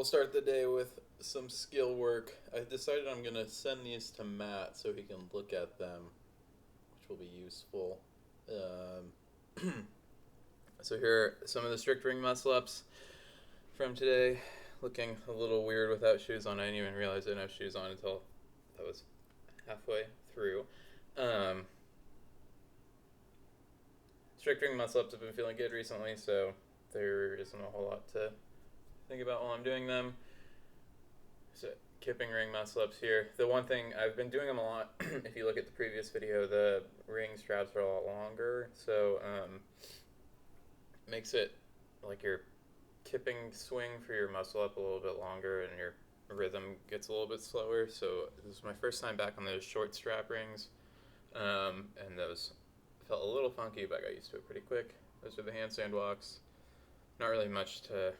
we'll start the day with some skill work. I decided I'm going to send these to Matt so he can look at them, which will be useful. So here are some of the strict ring muscle ups from today. Looking a little weird without shoes on. I didn't even realize I didn't have shoes on until that was halfway through. Strict ring muscle ups have been feeling good recently, so there isn't a whole lot to think about while I'm doing them. So kipping ring muscle ups here. The one thing, I've been doing them a lot. If you look at the previous video, the ring straps are a lot longer, so makes it like your kipping swing for your muscle up a little bit longer and your rhythm gets a little bit slower. So this is my first time back on those short strap rings, and those felt a little funky, but I got used to it pretty quick. Those are the handstand walks. Not really much to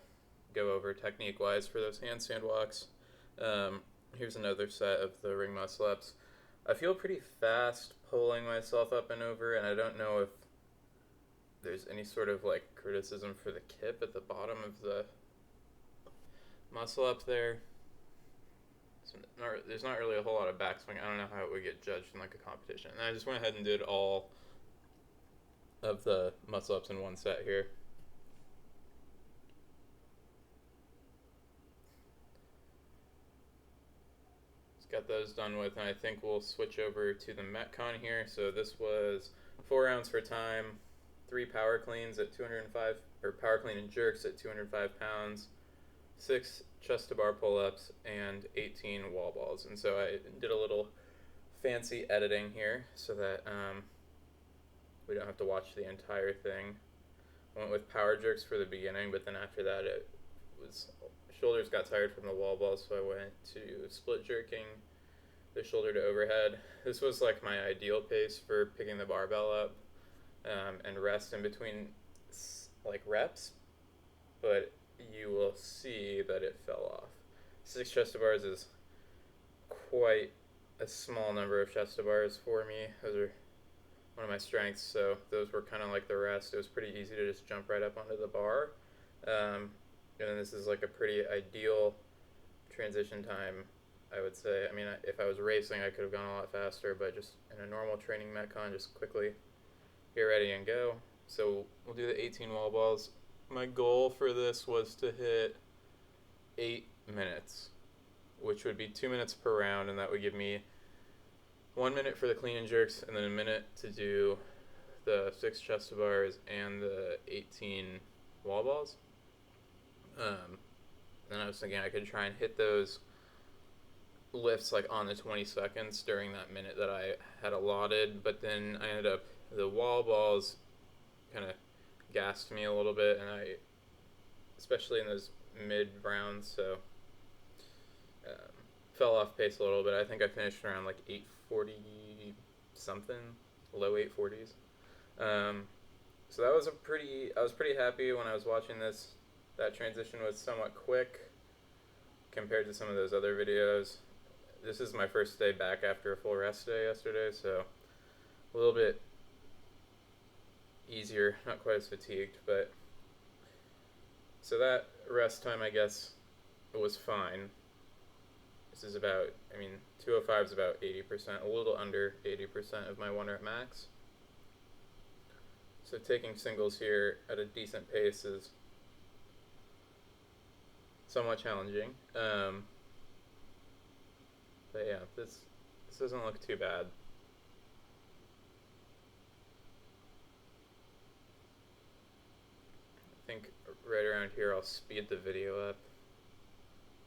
go over technique wise for those handstand walks. Here's another set of the ring muscle ups. I feel pretty fast pulling myself up and over, and I don't know if there's any sort of like criticism for the kip at the bottom of the muscle up there. So there's not really a whole lot of backswing. I don't know how it would get judged in like a competition. And I just went ahead and did all of the muscle ups in one set here. Got those done with, and I think we'll switch over to the Metcon here. So this was 4 rounds for time, 3 power cleans at 205, or power clean and jerks at 205 pounds, 6 chest to bar pull-ups, and 18 wall balls. And so I did a little fancy editing here so that we don't have to watch the entire thing. I went with power jerks for the beginning, but then after that it was shoulders got tired from the wall balls, so I went to split jerking the shoulder to overhead. This was like my ideal pace for picking the barbell up, and rest in between like reps, but you will see that it fell off. 6 chest to bars is quite a small number of chest to bars for me. Those are one of my strengths, so those were kind of like the rest. It was pretty easy to just jump right up onto the bar. And this is like a pretty ideal transition time, I would say. I mean, if I was racing, I could have gone a lot faster, but just in a normal training Metcon, just quickly get ready and go. So we'll do the 18 wall balls. My goal for this was to hit 8 minutes, which would be 2 minutes per round, and that would give me 1 minute for the clean and jerks, and then a minute to do the 6 chest to bars and the 18 wall balls. Then I was thinking I could try and hit those lifts like on the 20 seconds during that minute that I had allotted, but then I ended up, the wall balls kind of gassed me a little bit, and I, especially in those mid rounds, so fell off pace a little bit. I think I finished around like 840 something, low 840s. So that was I was pretty happy when I was watching this. That transition was somewhat quick compared to some of those other videos. This is my first day back after a full rest day yesterday, so a little bit easier, not quite as fatigued, but so that rest time, I guess, was fine. This is about, 205 is about 80%, a little under 80% of my 1 rep max. So taking singles here at a decent pace is somewhat challenging. But yeah, this doesn't look too bad. I think right around here I'll speed the video up.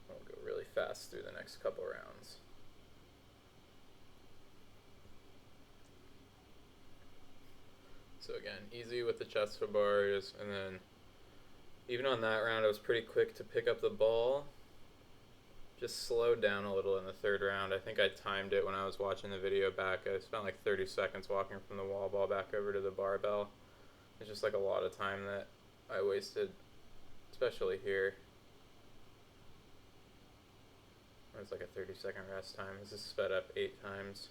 I'll go really fast through the next couple rounds. So again, easy with the chest to bars, and then even on that round I was pretty quick to pick up the ball. Just slowed down a little in the 3rd round. I think I timed it when I was watching the video back. I spent like 30 seconds walking from the wall ball back over to the barbell. It's just like a lot of time that I wasted, especially here. It was like a 30-second rest time. This is sped up 8 times.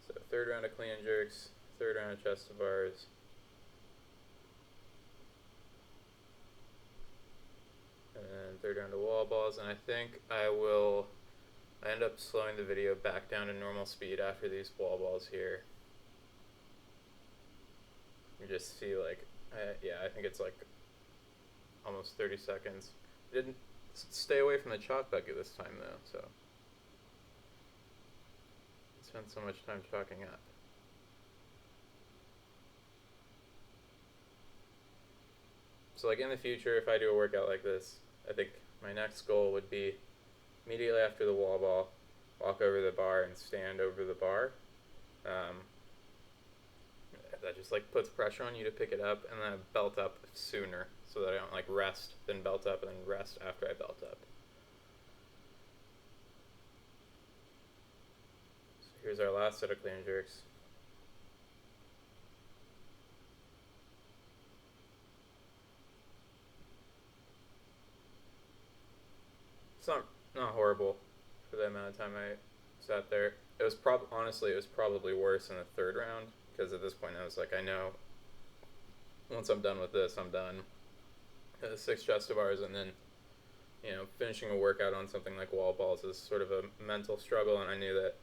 So 3rd round of clean and jerks, 3rd round of chest to bars, and third round of wall balls, and I think I end up slowing the video back down to normal speed after these wall balls here. You just see like, I think it's like almost 30 seconds. Didn't stay away from the chalk bucket this time though, so I spent so much time chalking up. So like in the future, if I do a workout like this, I think my next goal would be immediately after the wall ball, walk over the bar and stand over the bar. That just like puts pressure on you to pick it up, and then I belt up sooner so that I don't like rest, then belt up, and then rest after I belt up. So here's our last set of clean and jerks. It's not horrible for the amount of time I sat there. It was honestly, it was probably worse in the third round, because at this point I was like, I know once I'm done with this, I'm done. 6 chest to bars, and then finishing a workout on something like wall balls is sort of a mental struggle, and I knew that.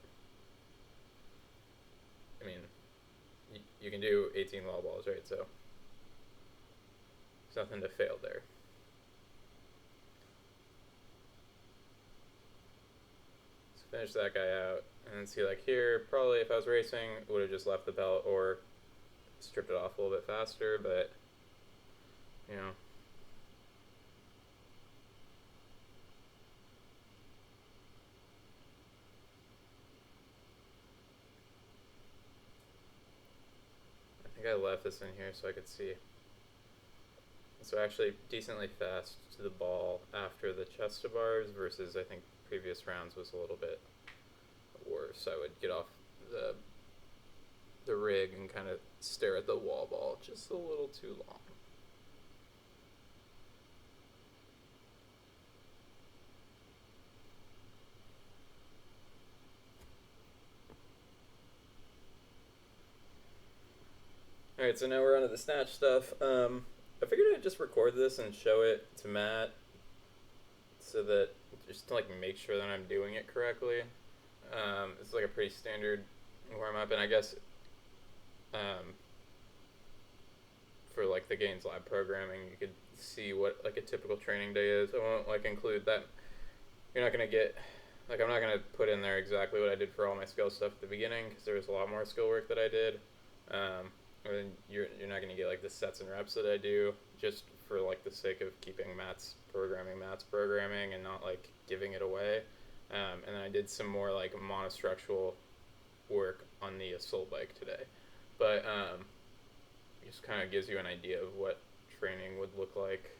I mean, you can do 18 wall balls, right? So there's nothing to fail there. Finish that guy out, and then see like here, probably if I was racing, would have just left the belt or stripped it off a little bit faster, but I think I left this in here so I could see. So actually decently fast to the ball after the chest to bars versus I think previous rounds was a little bit worse. I would get off the rig and kind of stare at the wall ball just a little too long. Alright, so now we're on to the snatch stuff. I figured I'd just record this and show it to Matt so that just to like make sure that I'm doing it correctly. It's like a pretty standard warm up, and I guess for like the Gaines Lab programming, you could see what like a typical training day is. I won't like include that. You're not gonna get like I'm not gonna put in there exactly what I did for all my skill stuff at the beginning because there was a lot more skill work that I did. And you're not gonna get like the sets and reps that I do just for like the sake of keeping Matt's programming and not like giving it away. And then I did some more like monostructural work on the assault bike today, but it just kind of gives you an idea of what training would look like.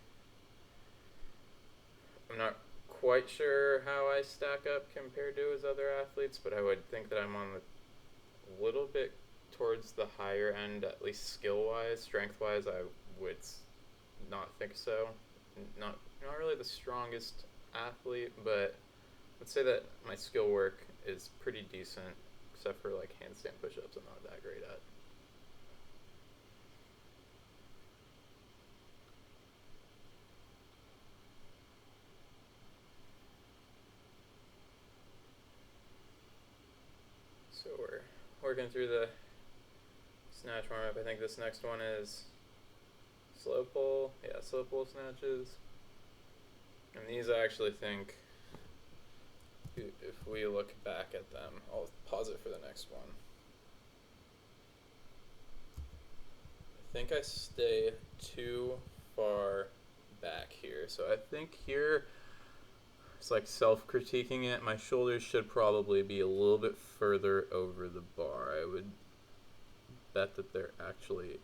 I'm not quite sure how I stack up compared to his other athletes, but I would think that I'm on a little bit towards the higher end, at least skill-wise. Strength-wise, I would not think so. Not really the strongest athlete, but let's say that my skill work is pretty decent, except for like handstand push-ups I'm not that great at. So we're working through the snatch warm-up. I think this next one is slow pull. Yeah, slow pull snatches. And these I actually think, if we look back at them, I'll pause it for the next one. I think I stay too far back here. So I think here, it's like self-critiquing it. My shoulders should probably be a little bit further over the bar. I would bet that they're actually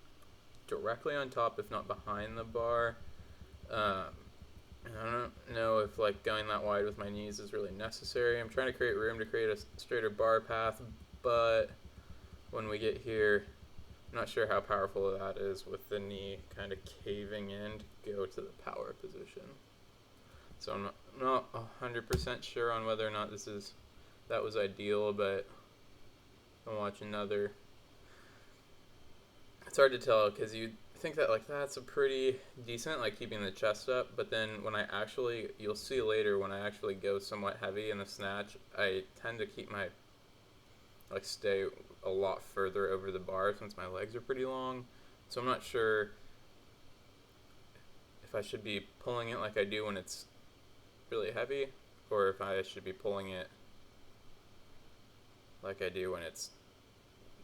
directly on top, if not behind the bar. I don't know if like going that wide with my knees is really necessary. I'm trying to create room to create a straighter bar path, but when we get here, I'm not sure how powerful that is with the knee kind of caving in to go to the power position. So I'm not 100% sure on whether or not that was ideal, but I'll watch another. It's hard to tell because you'd think that like that's a pretty decent, like keeping the chest up, but then when I actually, you'll see later when I actually go somewhat heavy in the snatch, I tend to keep my, like stay a lot further over the bar since my legs are pretty long. So I'm not sure if I should be pulling it like I do when it's really heavy, or if I should be pulling it like I do when it's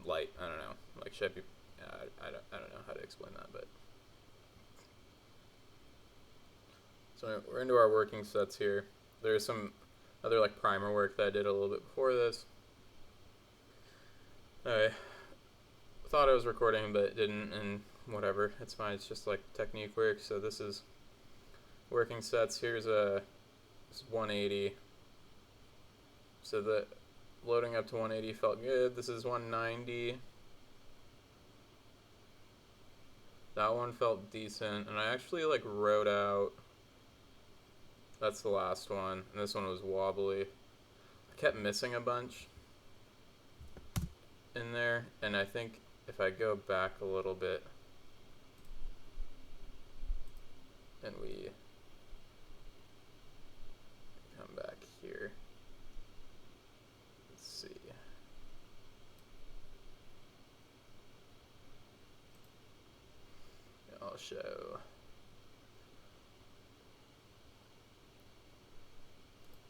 light. I don't know. Like should I be? I don't know how to explain that, but so we're into our working sets here. There's some other like primer work that I did a little bit before this. I thought I was recording, but it didn't, and whatever. It's fine. It's just like technique work. So this is working sets. Here's a 180. So the loading up to 180 felt good. This is 190. That one felt decent, and I actually like wrote out. That's the last one, and this one was wobbly. I kept missing a bunch in there, and I think if I go back a little bit and we come back here, let's see. I'll show.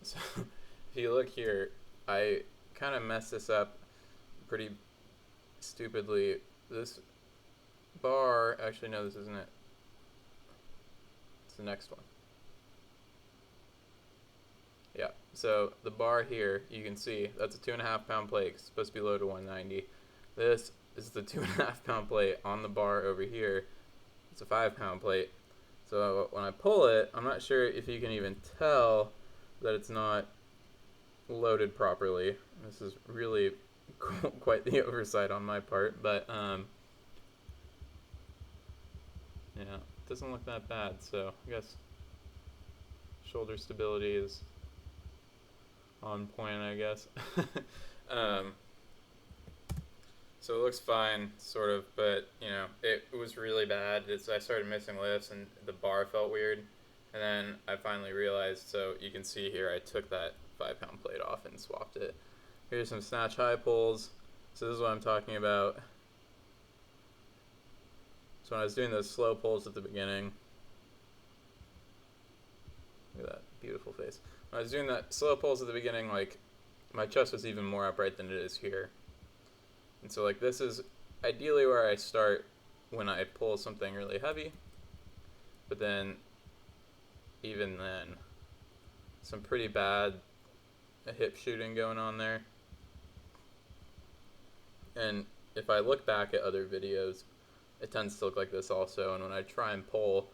So if you look here, I kind of messed this up pretty stupidly. This bar, actually no, this isn't it. It's the next one. Yeah, so the bar here, you can see, that's a 2.5 pound plate. It's supposed to be loaded to 190. This is the 2.5 pound plate on the bar over here. It's a 5 pound plate. So when I pull it, I'm not sure if you can even tell that it's not loaded properly. This is really quite the oversight on my part, but yeah, it doesn't look that bad. So I guess shoulder stability is on point, I guess. So it looks fine, sort of, but you know, it was really bad. I started missing lifts, and the bar felt weird, and then I finally realized. So you can see here, I took that 5 pound plate off and swapped it. Here's some snatch high pulls. So this is what I'm talking about. So when I was doing those slow pulls at the beginning, look at that beautiful face. When I was doing that slow pulls at the beginning, like my chest was even more upright than it is here. And so like this is ideally where I start when I pull something really heavy, but then even then, some pretty bad hip shooting going on there. And if I look back at other videos, it tends to look like this also. And when I try and pull,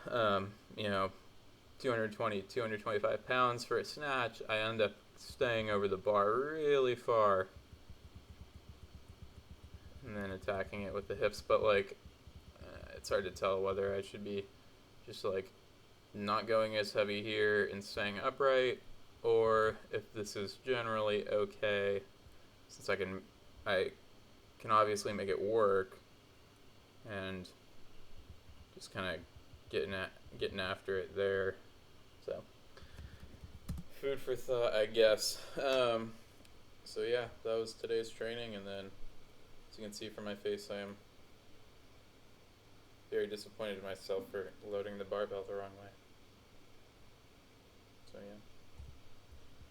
you know, 220, 225 pounds for a snatch, I end up staying over the bar really far and then attacking it with the hips. But like, it's hard to tell whether I should be just like not going as heavy here and staying upright, or if this is generally okay, since I can obviously make it work, and just kind of getting after it there. So food for thought, I guess. So yeah, that was today's training, and then as you can see from my face, I am very disappointed in myself for loading the barbell the wrong way.